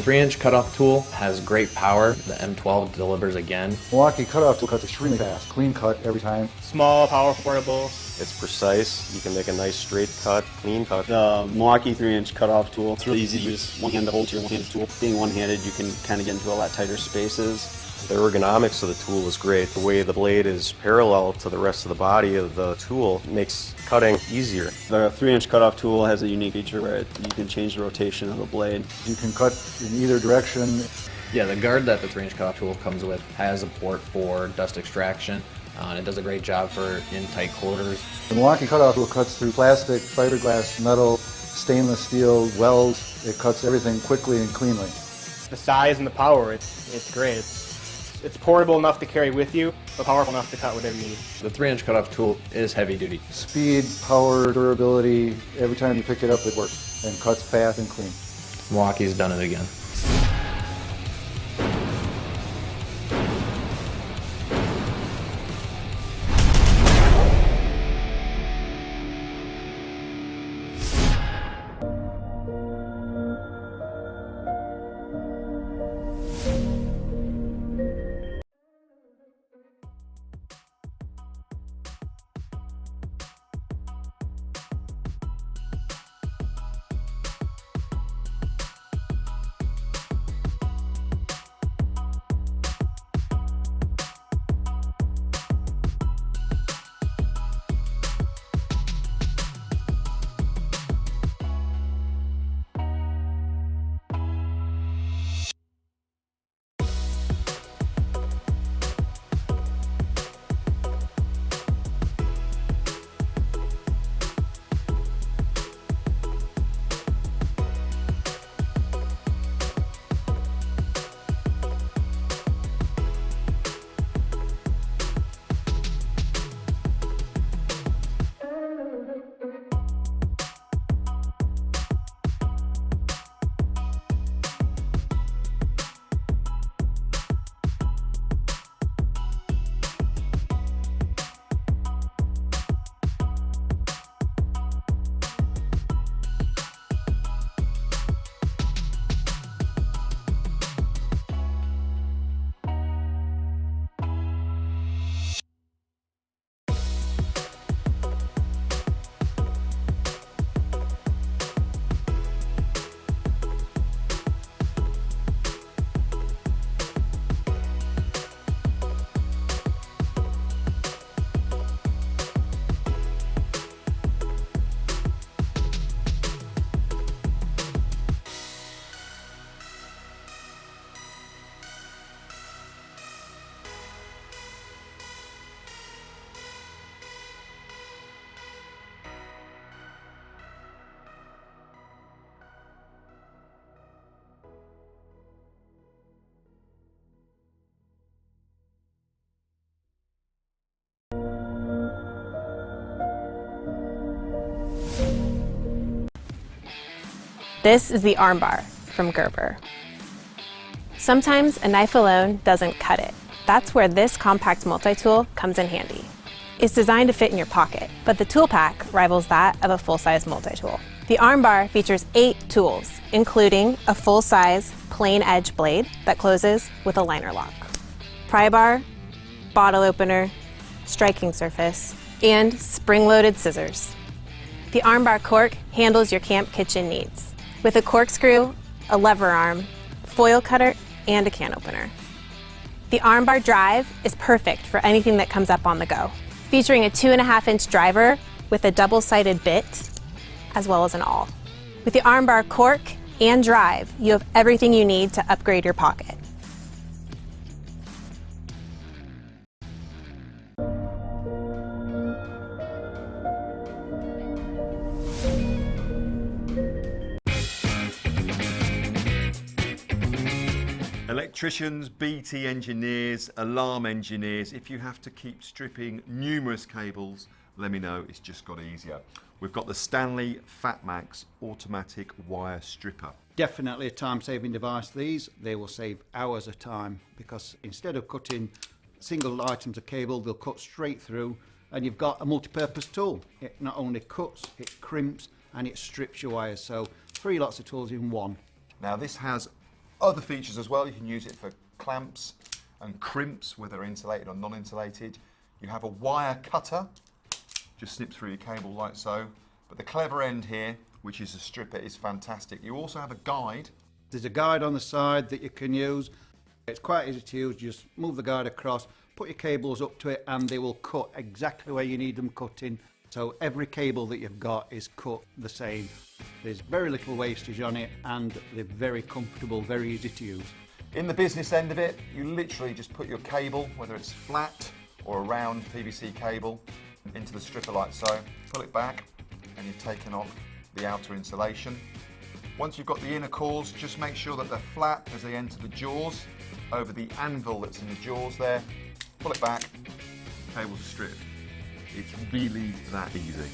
3-inch cutoff tool has great power. The M12 delivers again. Milwaukee cutoff tool cuts extremely fast, clean cut every time. Small, power, portable. It's precise. You can make a nice straight cut, clean cut. The Milwaukee 3-inch cutoff tool, it's really easy to use one hand to hold your one-handed tool. Being one-handed, you can kind of get into a lot tighter spaces. The ergonomics of the tool is great. The way the blade is parallel to the rest of the body of the tool makes cutting easier. The 3-inch cutoff tool has a unique feature where you can change the rotation of the blade. You can cut in either direction. Yeah, the guard that the 3-inch cutoff tool comes with has a port for dust extraction. And it does a great job for in tight quarters. The Milwaukee cutoff tool cuts through plastic, fiberglass, metal, stainless steel, welds. It cuts everything quickly and cleanly. The size and the power, it's great. It's portable enough to carry with you, but powerful enough to cut whatever you need. The 3-inch cutoff tool is heavy duty. Speed, power, durability, every time you pick it up it works and cuts fast and clean. Milwaukee's done it again. This is the armbar from Gerber. Sometimes a knife alone doesn't cut it. That's where this compact multi-tool comes in handy. It's designed to fit in your pocket, but the tool pack rivals that of a full-size multi-tool. The armbar features 8 tools, including a full-size plain edge blade that closes with a liner lock, pry bar, bottle opener, striking surface, and spring-loaded scissors. The armbar cork handles your camp kitchen needs, with a corkscrew, a lever arm, foil cutter, and a can opener. The armbar drive is perfect for anything that comes up on the go, featuring a 2.5-inch driver with a double-sided bit, as well as an awl. With the armbar cork and drive, you have everything you need to upgrade your pocket. Electricians, BT engineers, alarm engineers, if you have to keep stripping numerous cables, let me know, it's just got easier. We've got the Stanley FatMax automatic wire stripper. Definitely a time-saving device, these. They will save hours of time because instead of cutting single items of cable, they'll cut straight through and you've got a multi-purpose tool. It not only cuts, it crimps and it strips your wires. So 3 lots of tools in one. Now this has Other features as well, you can use it for clamps and crimps, whether insulated or non-insulated. You have a wire cutter, just snips through your cable like so. But the clever end here, which is a stripper, is fantastic. You also have a guide. There's a guide on the side that you can use. It's quite easy to use. Just move the guide across, put your cables up to it, and they will cut exactly where you need them cutting. So every cable that you've got is cut the same. There's very little wastage on it, and they're very comfortable, very easy to use. In the business end of it, you literally just put your cable, whether it's flat or a round PVC cable, into the stripper like so, pull it back, and you've taken off the outer insulation. Once you've got the inner cores, just make sure that they're flat as they enter the jaws, over the anvil that's in the jaws there. Pull it back, cable's stripped. It's really that easy.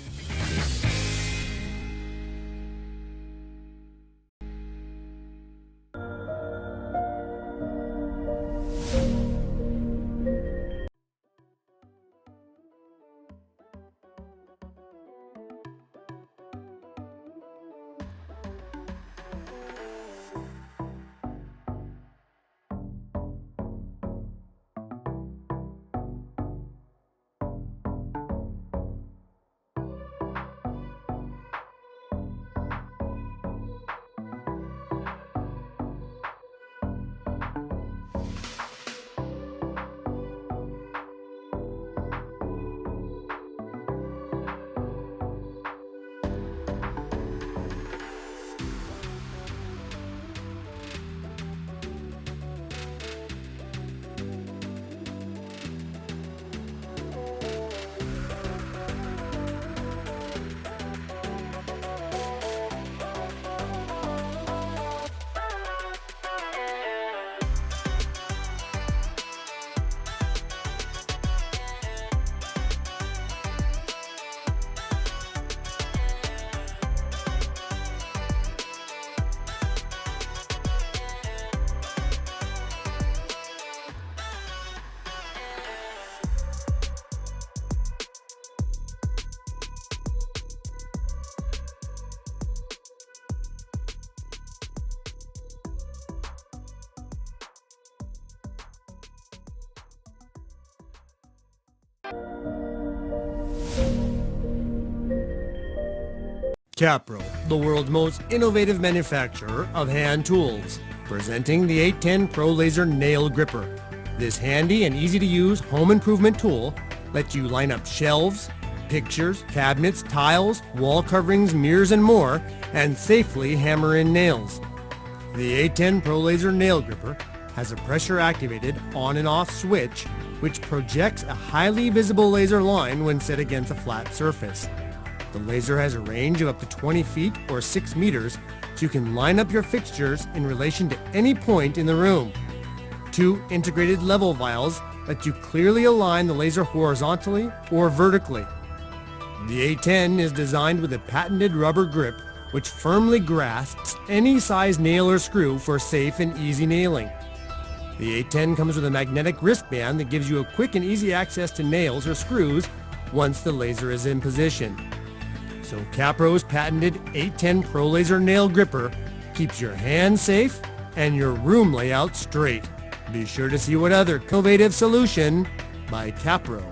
Capro, the world's most innovative manufacturer of hand tools, presenting the 810 Pro Laser Nail Gripper. This handy and easy to use home improvement tool lets you line up shelves, pictures, cabinets, tiles, wall coverings, mirrors, and more, and safely hammer in nails. The 810 Pro Laser Nail Gripper has a pressure-activated on and off switch which projects a highly visible laser line when set against a flat surface. The laser has a range of up to 20 feet or 6 meters, so you can line up your fixtures in relation to any point in the room. 2 integrated level vials let you clearly align the laser horizontally or vertically. The 810 is designed with a patented rubber grip which firmly grasps any size nail or screw for safe and easy nailing. The 810 comes with a magnetic wristband that gives you a quick and easy access to nails or screws once the laser is in position. So Capro's patented 810 Pro Laser Nail Gripper keeps your hands safe and your room layout straight. Be sure to see what other innovative solution by Capro.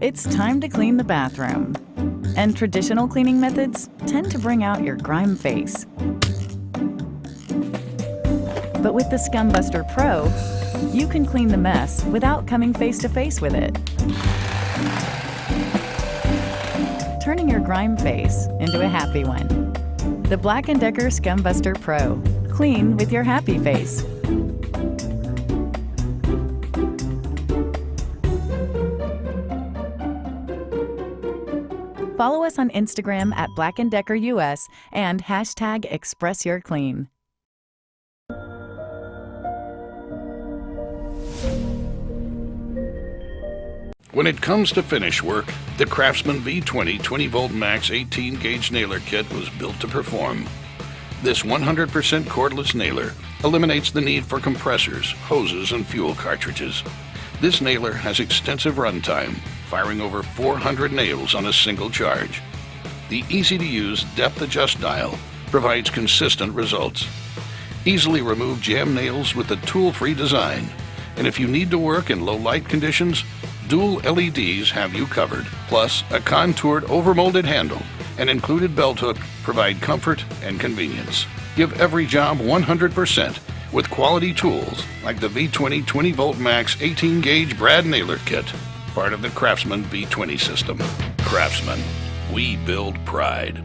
it's time to clean the bathroom. And traditional cleaning methods tend to bring out your grime face. But with the ScumBuster Pro, you can clean the mess without coming face to face with it. Turning your grime face into a happy one. The Black & Decker ScumBuster Pro. Clean with your happy face. Follow us on Instagram at Black & Decker US and #ExpressYourClean. When it comes to finish work, the Craftsman V20 20V Max 18-gauge nailer kit was built to perform. This 100% cordless nailer eliminates the need for compressors, hoses, and fuel cartridges. This nailer has extensive runtime, firing over 400 nails on a single charge. The easy-to-use depth adjust dial provides consistent results. Easily remove jam nails with a tool-free design. And if you need to work in low light conditions, dual LEDs have you covered. Plus, a contoured overmolded handle and included belt hook provide comfort and convenience. Give every job 100% with quality tools like the V20 20V Max 18-gauge brad nailer kit, part of the Craftsman V20 system. Craftsman, we build pride.